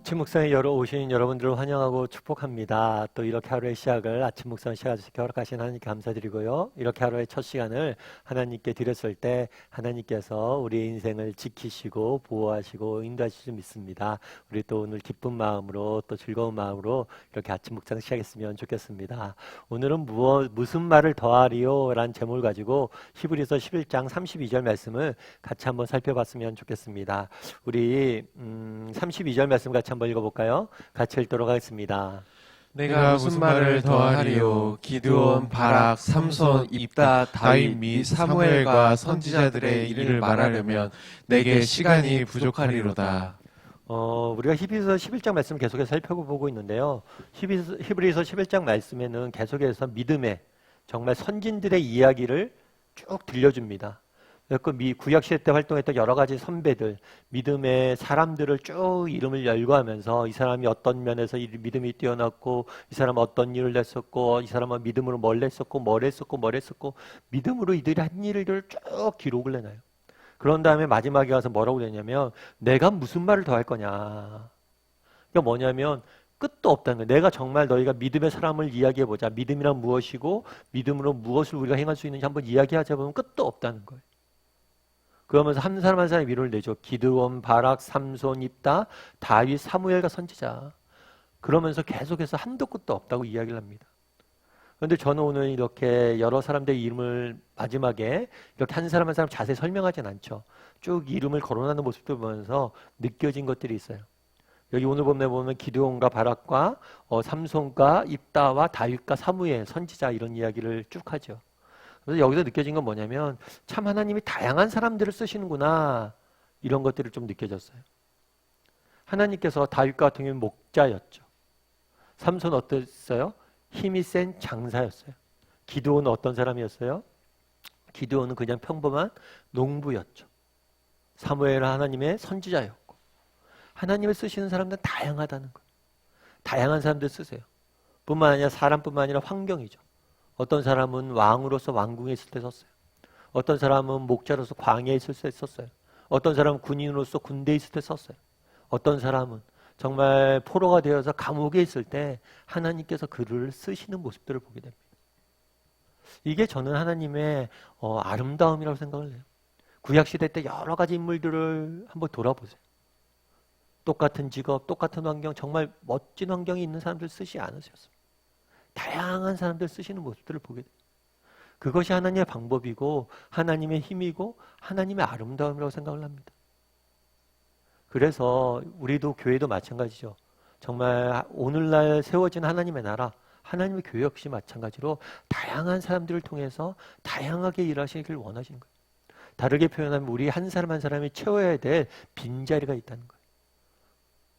아침 묵상에 오신 여러분들을 환영하고 축복합니다. 또 이렇게 하루의 시작을 아침 묵상 시작하시게 허락하신 하나님께 감사드리고요. 이렇게 하루의 첫 시간을 하나님께 드렸을 때 하나님께서 우리의 인생을 지키시고 보호하시고 인도하실 줄 믿습니다. 우리 또 오늘 기쁜 마음으로 또 즐거운 마음으로 이렇게 아침 묵상 시작했으면 좋겠습니다. 오늘은 무슨 말을 더하리요? 라는 제목을 가지고 히브리서 11장 32절 말씀을 같이 한번 살펴봤으면 좋겠습니다. 우리 32절 말씀 같이 한번 읽어볼까요? 같이 읽도록 하겠습니다. 내가 무슨 말을 더하리요? 기드온, 바락, 삼손, 입다, 다윗 및 사무엘과 선지자들의 일을 말하려면 내게 시간이 부족하리로다. 우리가 히브리서 11장 말씀을 계속해서 살펴보고 있는데요. 히브리서 11장 말씀에는 계속해서 믿음의 정말 선진들의 이야기를 쭉 들려줍니다. 그 구약시대 때 활동했던 여러 가지 선배들, 믿음의 사람들을 쭉 이름을 열거하면서 이 사람이 어떤 면에서 믿음이 뛰어났고, 이 사람은 어떤 일을 했었고, 이 사람은 믿음으로 뭘 했었고, 뭘 했었고, 믿음으로 이들이 한 일을 쭉 기록을 해놔요. 그런 다음에 마지막에 가서 뭐라고 되냐면, 내가 무슨 말을 더 할 거냐. 그러니까 뭐냐면, 끝도 없다는 거예요. 내가 정말 너희가 믿음의 사람을 이야기해보자. 믿음이란 무엇이고, 믿음으로 무엇을 우리가 행할 수 있는지 한번 이야기하자 보면 끝도 없다는 거예요. 그러면서 한 사람 한 사람의 이름을 내죠. 기드온, 바락, 삼손, 입다, 다윗, 사무엘과 선지자. 그러면서 계속해서 한도 끝도 없다고 이야기를 합니다. 그런데 저는 오늘 이렇게 여러 사람들의 이름을 마지막에 이렇게 한 사람 한 사람 자세히 설명하진 않죠. 쭉 이름을 거론하는 모습들 보면서 느껴진 것들이 있어요. 여기 오늘 보면 기드온과 바락과 삼손과 입다와 다윗과 사무엘, 선지자 이런 이야기를 쭉 하죠. 그래서 여기서 느껴진 건 뭐냐면 참 하나님이 다양한 사람들을 쓰시는구나 이런 것들을 좀 느껴졌어요. 하나님께서 다윗과 같은 경우는 목자였죠. 삼손 어땠어요? 힘이 센 장사였어요. 기드온은 어떤 사람이었어요? 기드온은 그냥 평범한 농부였죠. 사무엘은 하나님의 선지자였고 하나님을 쓰시는 사람들은 다양하다는 거예요. 다양한 사람들 쓰세요. 뿐만 아니라 사람뿐만 아니라 환경이죠. 어떤 사람은 왕으로서 왕궁에 있을 때 썼어요. 어떤 사람은 목자로서 광야에 있을 때 썼어요. 어떤 사람은 군인으로서 군대에 있을 때 썼어요. 어떤 사람은 정말 포로가 되어서 감옥에 있을 때 하나님께서 글을 쓰시는 모습들을 보게 됩니다. 이게 저는 하나님의 아름다움이라고 생각을 해요. 구약시대 때 여러 가지 인물들을 한번 돌아보세요. 똑같은 직업, 똑같은 환경, 정말 멋진 환경에 있는 사람들 쓰지 않으셨어요. 다양한 사람들 쓰시는 모습들을 보게 돼요. 그것이 하나님의 방법이고 하나님의 힘이고 하나님의 아름다움이라고 생각을 합니다. 그래서 우리도 교회도 마찬가지죠. 정말 오늘날 세워진 하나님의 나라, 하나님의 교회 역시 마찬가지로 다양한 사람들을 통해서 다양하게 일하시길 원하시는 거예요. 다르게 표현하면 우리 한 사람 한 사람이 채워야 될 빈자리가 있다는 거예요.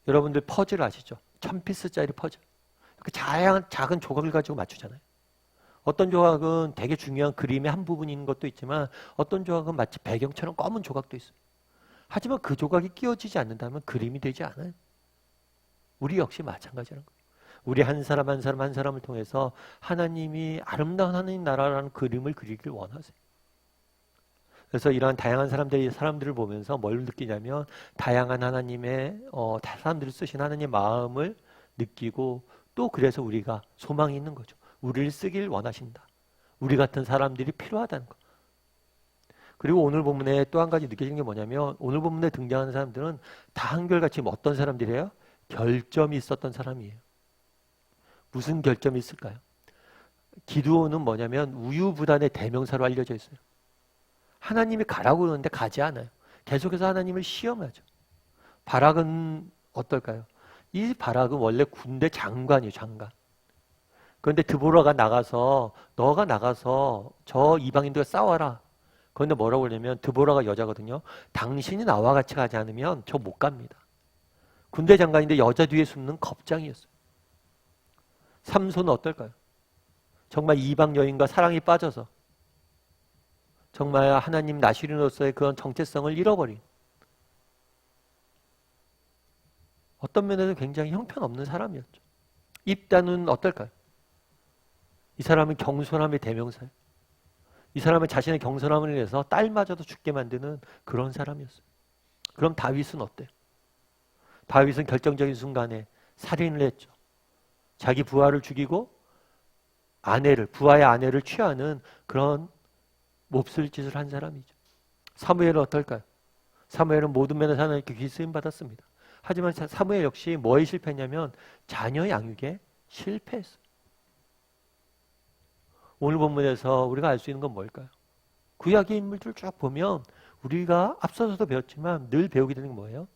여러분들 퍼즐 아시죠? 1000피스짜리 퍼즐. 그 작은 조각을 가지고 맞추잖아요. 어떤 조각은 되게 중요한 그림의 한 부분이 있는 것도 있지만 어떤 조각은 마치 배경처럼 검은 조각도 있어요. 하지만 그 조각이 끼워지지 않는다면 그림이 되지 않아요. 우리 역시 마찬가지라는 거예요. 우리 한 사람 한 사람 한 사람을 통해서 하나님이 아름다운 하나님 나라라는 그림을 그리길 원하세요. 그래서 이러한 다양한 사람들을 보면서 뭘 느끼냐면 다양한 하나님의 사람들을 쓰신 하나님의 마음을 느끼고 또 그래서 우리가 소망이 있는 거죠. 우리를 쓰길 원하신다. 우리 같은 사람들이 필요하다는 거. 그리고 오늘 본문에 또 한 가지 느껴지는 게 뭐냐면 오늘 본문에 등장하는 사람들은 다 한결같이 어떤 사람들이에요? 결점이 있었던 사람이에요. 무슨 결점이 있을까요? 기드온은 뭐냐면 우유부단의 대명사로 알려져 있어요. 하나님이 가라고 그러는데 가지 않아요. 계속해서 하나님을 시험하죠. 바락은 어떨까요? 이 바락은 원래 군대 장관이에요, 장관. 그런데 드보라가 나가서 너가 나가서 저 이방인들과 싸워라. 그런데 뭐라고 그러냐면 드보라가 여자거든요. 당신이 나와 같이 가지 않으면 저 못 갑니다. 군대 장관인데 여자 뒤에 숨는 겁장이었어요. 삼손은 어떨까요? 정말 이방 여인과 사랑에 빠져서 정말 하나님 나시린으로서의 그런 정체성을 잃어버린 어떤 면에서 굉장히 형편없는 사람이었죠. 입다는 어떨까요? 이 사람은 경솔함의 대명사예요. 이 사람은 자신의 경솔함을 위해서 딸마저도 죽게 만드는 그런 사람이었어요. 그럼 다윗은 어때요? 다윗은 결정적인 순간에 살인을 했죠. 자기 부하를 죽이고 부하의 아내를 취하는 그런 몹쓸 짓을 한 사람이죠. 사무엘은 어떨까요? 사무엘은 모든 면에서 하나님께 귀 쓰임 받았습니다. 하지만 사무엘 역시 뭐에 실패했냐면 자녀 양육에 실패했어요. 오늘 본문에서 우리가 알 수 있는 건 뭘까요? 구약의 인물들을 쭉 보면 우리가 앞서서도 배웠지만 늘 배우게 되는 게 뭐예요?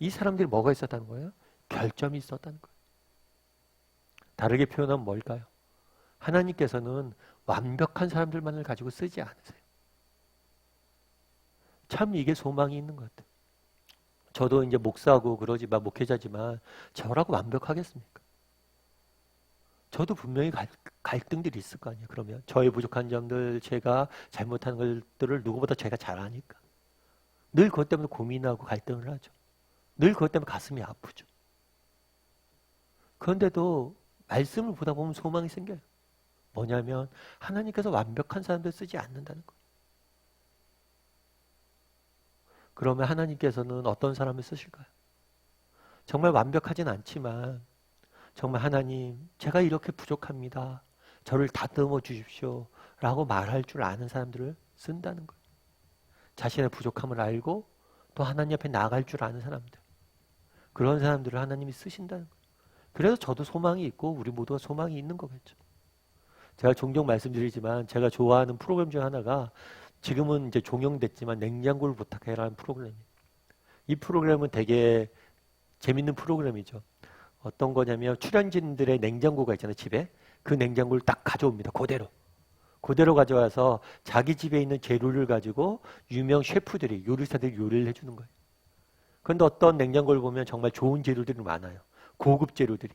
이 사람들이 뭐가 있었다는 거예요? 결점이 있었다는 거예요. 다르게 표현하면 뭘까요? 하나님께서는 완벽한 사람들만을 가지고 쓰지 않으세요. 참 이게 소망이 있는 것 같아요. 저도 이제 목사고 그러지만 목회자지만 저라고 완벽하겠습니까? 저도 분명히 갈등들이 있을 거 아니에요. 그러면 저의 부족한 점들, 제가 잘못한 것들을 누구보다 제가 잘 아니까 늘 그것 때문에 고민하고 갈등을 하죠. 늘 그것 때문에 가슴이 아프죠. 그런데도 말씀을 보다 보면 소망이 생겨요. 뭐냐면 하나님께서 완벽한 사람들 쓰지 않는다는 거예요. 그러면 하나님께서는 어떤 사람을 쓰실까요? 정말 완벽하진 않지만 정말 하나님, 제가 이렇게 부족합니다. 저를 다듬어 주십시오. 라고 말할 줄 아는 사람들을 쓴다는 거예요. 자신의 부족함을 알고 또 하나님 앞에 나아갈 줄 아는 사람들. 그런 사람들을 하나님이 쓰신다는 거예요. 그래서 저도 소망이 있고 우리 모두가 소망이 있는 거겠죠. 제가 종종 말씀드리지만 제가 좋아하는 프로그램 중 하나가 지금은 이제 종영됐지만 냉장고를 부탁해라는 프로그램이에요. 이 프로그램은 되게 재밌는 프로그램이죠. 어떤 거냐면 출연진들의 냉장고가 있잖아요, 집에. 그 냉장고를 딱 가져옵니다. 그대로 가져와서 자기 집에 있는 재료를 가지고 유명 셰프들이, 요리사들이 요리를 해주는 거예요. 그런데 어떤 냉장고를 보면 정말 좋은 재료들이 많아요. 고급 재료들이.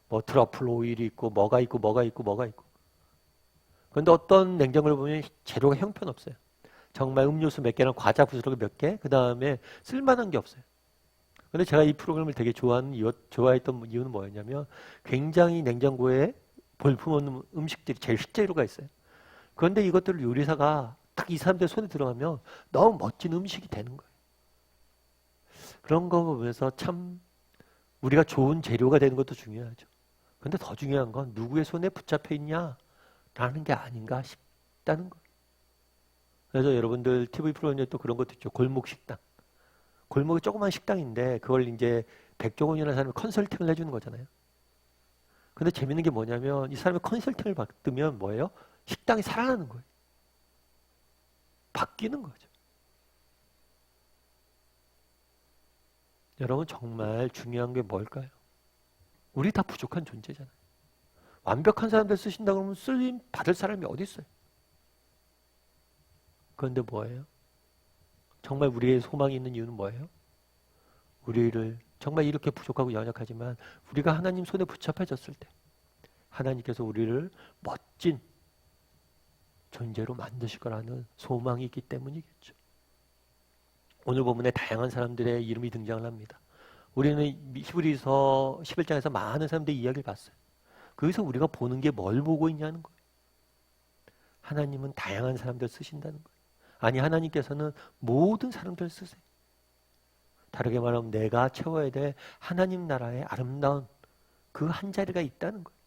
뭐 트러플 오일이 있고 뭐가 있고. 그런데 어떤 냉장고를 보면 재료가 형편없어요. 정말 음료수 몇 개랑 과자 부스러기 몇 개, 그 다음에 쓸만한 게 없어요. 근데 제가 이 프로그램을 되게 좋아했던 이유는 뭐였냐면 굉장히 냉장고에 볼품없는 음식들이 제일 식재료가 있어요. 그런데 이것들을 요리사가 딱 이 사람들 손에 들어가면 너무 멋진 음식이 되는 거예요. 그런 거 보면서 참 우리가 좋은 재료가 되는 것도 중요하죠. 그런데 더 중요한 건 누구의 손에 붙잡혀 있냐라는 게 아닌가 싶다는 거예요. 그래서 여러분들 TV 프로그램에 또 그런 것도 있죠. 골목 식당. 골목이 조그만 식당인데 그걸 이제 백종원이라는 사람이 컨설팅을 해주는 거잖아요. 근데 재밌는 게 뭐냐면 이 사람이 컨설팅을 받으면 뭐예요? 식당이 살아나는 거예요. 바뀌는 거죠. 여러분 정말 중요한 게 뭘까요? 우리 다 부족한 존재잖아요. 완벽한 사람들 쓰신다 그러면 쓰임 받을 사람이 어디 있어요? 그런데 뭐예요? 정말 우리의 소망이 있는 이유는 뭐예요? 우리를 정말 이렇게 부족하고 연약하지만 우리가 하나님 손에 붙잡혀졌을 때 하나님께서 우리를 멋진 존재로 만드실 거라는 소망이 있기 때문이겠죠. 오늘 본문에 다양한 사람들의 이름이 등장을 합니다. 우리는 히브리서 11장에서 많은 사람들의 이야기를 봤어요. 거기서 우리가 보는 게 뭘 보고 있냐는 거예요. 하나님은 다양한 사람들 쓰신다는 거예요. 아니 하나님께서는 모든 사람들을 쓰세요. 다르게 말하면 내가 채워야 될 하나님 나라의 아름다운 그 한 자리가 있다는 거예요.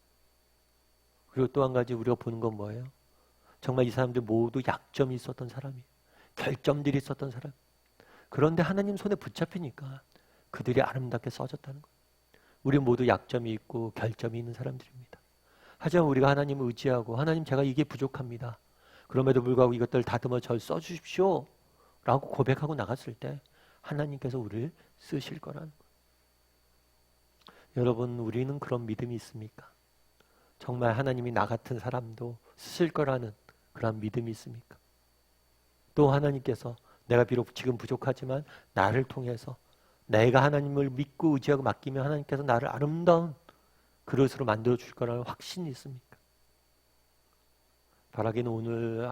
그리고 또 한 가지 우리가 보는 건 뭐예요? 정말 이 사람들 모두 약점이 있었던 사람이에요. 결점들이 있었던 사람. 그런데 하나님 손에 붙잡히니까 그들이 아름답게 써졌다는 거예요. 우리 모두 약점이 있고 결점이 있는 사람들입니다. 하지만 우리가 하나님을 의지하고 하나님 제가 이게 부족합니다. 그럼에도 불구하고 이것들 다듬어 절 써주십시오 라고 고백하고 나갔을 때 하나님께서 우리를 쓰실 거라는 거예요. 여러분 우리는 그런 믿음이 있습니까? 정말 하나님이 나 같은 사람도 쓰실 거라는 그런 믿음이 있습니까? 또 하나님께서 내가 비록 지금 부족하지만 나를 통해서 내가 하나님을 믿고 의지하고 맡기면 하나님께서 나를 아름다운 그릇으로 만들어 주실 거라는 확신이 있습니까? 바라기는 오늘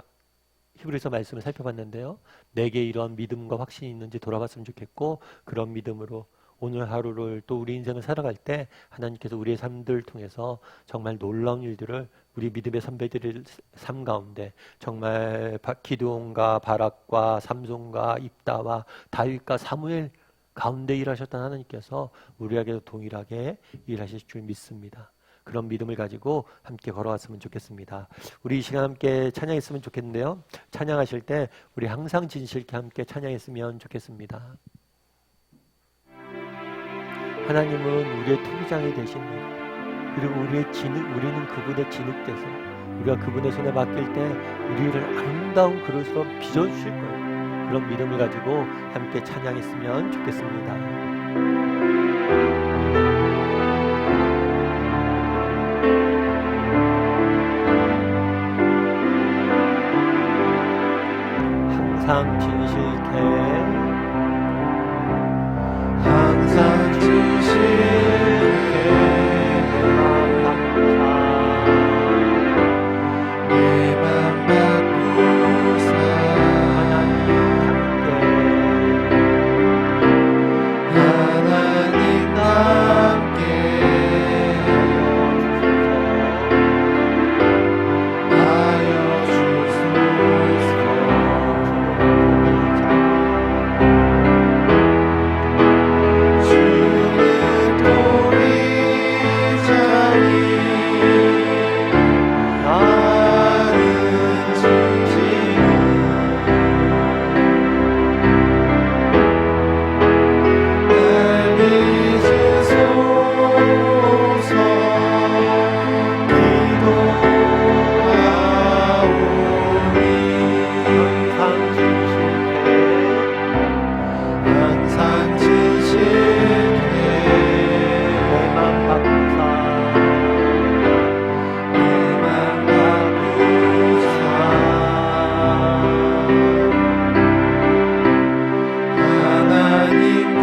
히브리서 말씀을 살펴봤는데요. 내게 이런 믿음과 확신이 있는지 돌아봤으면 좋겠고 그런 믿음으로 오늘 하루를 또 우리 인생을 살아갈 때 하나님께서 우리의 삶들을 통해서 정말 놀라운 일들을 우리 믿음의 선배들의 삶 가운데 정말 기드온과 바락과 삼손과 입다와 다윗과 사무엘 가운데 일하셨던 하나님께서 우리에게도 동일하게 일하실 줄 믿습니다. 그런 믿음을 가지고 함께 걸어왔으면 좋겠습니다. 우리 이 시간 함께 찬양했으면 좋겠는데요. 찬양하실 때 우리 항상 진실 있게 함께 찬양했으면 좋겠습니다. 하나님은 우리의 투구장이 되십니다. 그리고 우리는 그분의 진흙돼서 우리가 그분의 손에 맡길 때 우리를 아름다운 그릇으로 빚어주실 거예요. 그런 믿음을 가지고 함께 찬양했으면 좋겠습니다. 항상 진실케 항상 진실해 내맘 바꾸사 하나님 함께 하여 주소서 주는 도리자니 나는 진실은 날 믿으소서 기도하오니 항상 진실해 내맘 바꾸사 하나님답게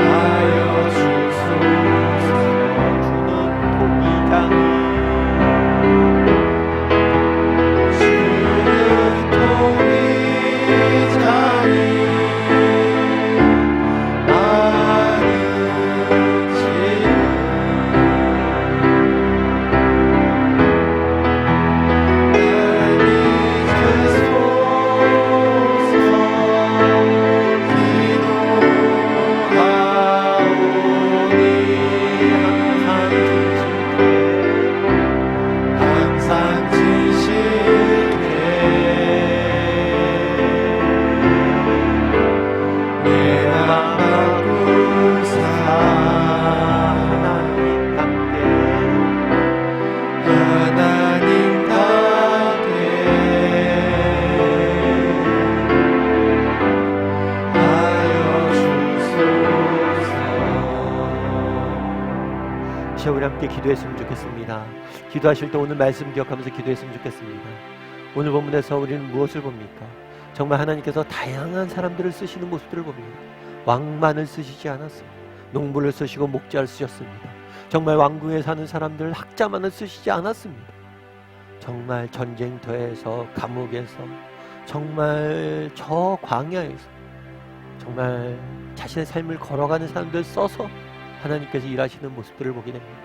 하여 주소서 주는 도리자니 나는 진실은 날 믿으소서 항상 진실해 내 맘 바꾸사 하나님답게 하여 주소서. 시간 우리 함께 기도했으면 좋겠습니다. 기도하실 때 오늘 말씀 기억하면서 기도했으면 좋겠습니다. 오늘 본문에서 우리는 무엇을 봅니까? 정말 하나님께서 다양한 사람들을 쓰시는 모습들을 봅니다. 왕만을 쓰시지 않았습니다. 농부를 쓰시고 목자를 쓰셨습니다. 정말 왕궁에 사는 사람들 학자만을 쓰시지 않았습니다. 정말 전쟁터에서 감옥에서 정말 저 광야에서 정말 자신의 삶을 걸어가는 사람들 써서 하나님께서 일하시는 모습들을 보게 됩니다.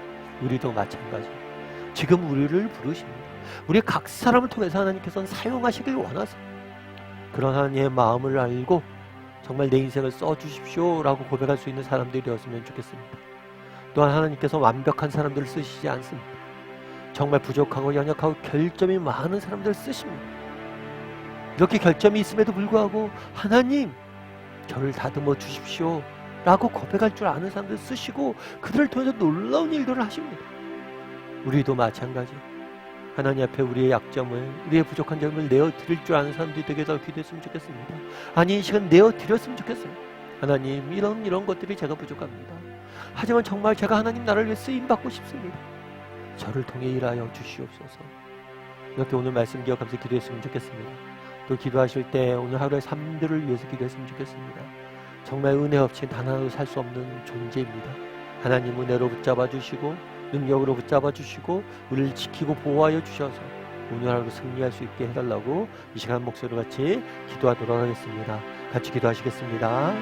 우리도 마찬가지. 지금 우리를 부르십니다. 우리 각 사람을 통해서 하나님께서는 사용하시길 원하세요. 그런 하나님의 마음을 알고 정말 내 인생을 써주십시오 라고 고백할 수 있는 사람들이 되었으면 좋겠습니다. 또한 하나님께서 완벽한 사람들을 쓰시지 않습니다. 정말 부족하고 연약하고 결점이 많은 사람들을 쓰십니다. 이렇게 결점이 있음에도 불구하고 하나님 저를 다듬어 주십시오 라고 고백할 줄 아는 사람들 쓰시고 그들을 통해서 놀라운 일들을 하십니다. 우리도 마찬가지. 하나님 앞에 우리의 약점을, 우리의 부족한 점을 내어드릴 줄 아는 사람들이 되게 더 기도했으면 좋겠습니다. 아니 이 시간 내어드렸으면 좋겠어요. 하나님 이런 것들이 제가 부족합니다. 하지만 정말 제가 하나님 나라를 위해 쓰임받고 싶습니다. 저를 통해 일하여 주시옵소서. 이렇게 오늘 말씀 기억하면서 기도했으면 좋겠습니다. 또 기도하실 때 오늘 하루의 삶들을 위해서 기도했으면 좋겠습니다. 정말 은혜 없이 단 하나도 살 수 없는 존재입니다. 하나님 은혜로 붙잡아 주시고 능력으로 붙잡아 주시고 우리를 지키고 보호하여 주셔서 오늘 하루 승리할 수 있게 해달라고 이 시간 목소리로 같이 기도하도록 하겠습니다. 같이 기도하시겠습니다.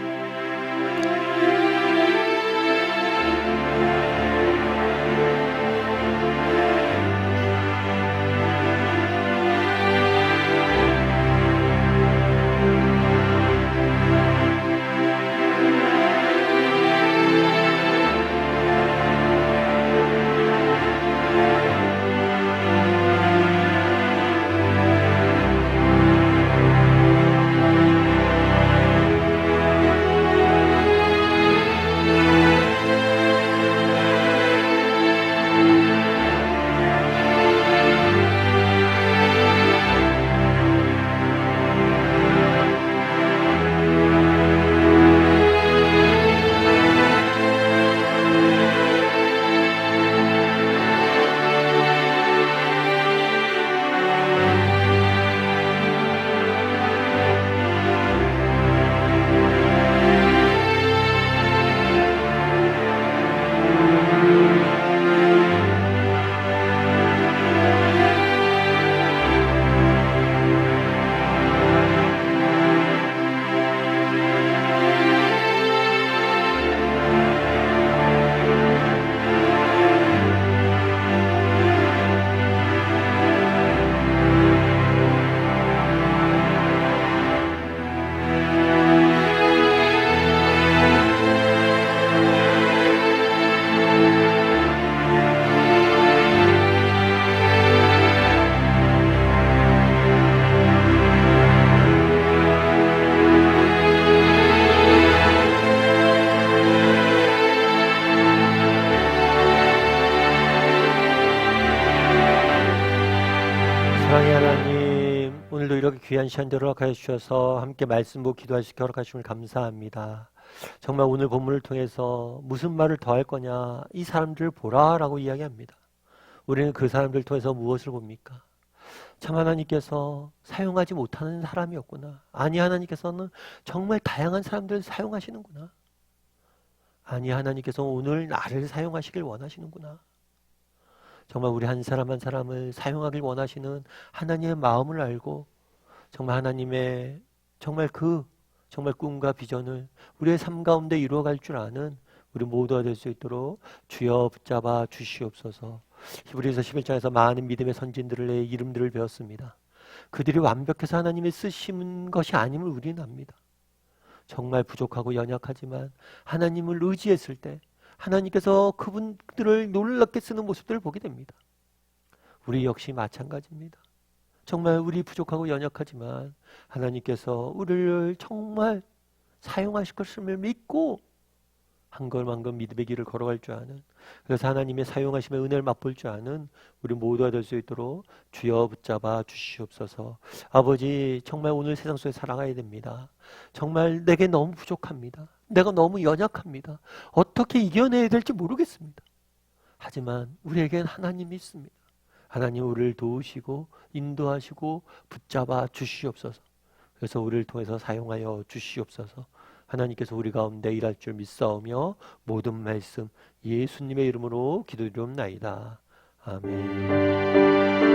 오늘도 이렇게 귀한 시간들을 허락하여 주셔서 함께 말씀 보고 기도할 수 있게 허락하심을 감사합니다. 정말 오늘 본문을 통해서 무슨 말을 더 할 거냐, 이 사람들을 보라라고 이야기합니다. 우리는 그 사람들을 통해서 무엇을 봅니까? 참 하나님께서 사용하지 못하는 사람이었구나. 아니, 하나님께서는 정말 다양한 사람들을 사용하시는구나. 아니, 하나님께서 오늘 나를 사용하시길 원하시는구나. 정말 우리 한 사람 한 사람을 사용하길 원하시는 하나님의 마음을 알고 정말 하나님의 정말 꿈과 비전을 우리의 삶 가운데 이루어갈 줄 아는 우리 모두가 될 수 있도록 주여 붙잡아 주시옵소서. 히브리서 11장에서 많은 믿음의 선진들의 이름들을 배웠습니다. 그들이 완벽해서 하나님이 쓰신 것이 아님을 우리는 압니다. 정말 부족하고 연약하지만 하나님을 의지했을 때 하나님께서 그분들을 놀랍게 쓰는 모습들을 보게 됩니다. 우리 역시 마찬가지입니다. 정말 우리 부족하고 연약하지만 하나님께서 우리를 정말 사용하실 것을 믿고 한 걸음 한 걸음 믿음의 길을 걸어갈 줄 아는, 그래서 하나님의 사용하심의 은혜를 맛볼 줄 아는 우리 모두가 될 수 있도록 주여 붙잡아 주시옵소서. 아버지, 정말 오늘 세상 속에 살아가야 됩니다. 정말 내게 너무 부족합니다. 내가 너무 연약합니다. 어떻게 이겨내야 될지 모르겠습니다. 하지만 우리에겐 하나님이 있습니다. 하나님 우리를 도우시고 인도하시고 붙잡아 주시옵소서. 그래서 우리를 통해서 사용하여 주시옵소서. 하나님께서 우리 가운데 일할 줄 믿사오며 모든 말씀 예수님의 이름으로 기도드리옵나이다. 아멘.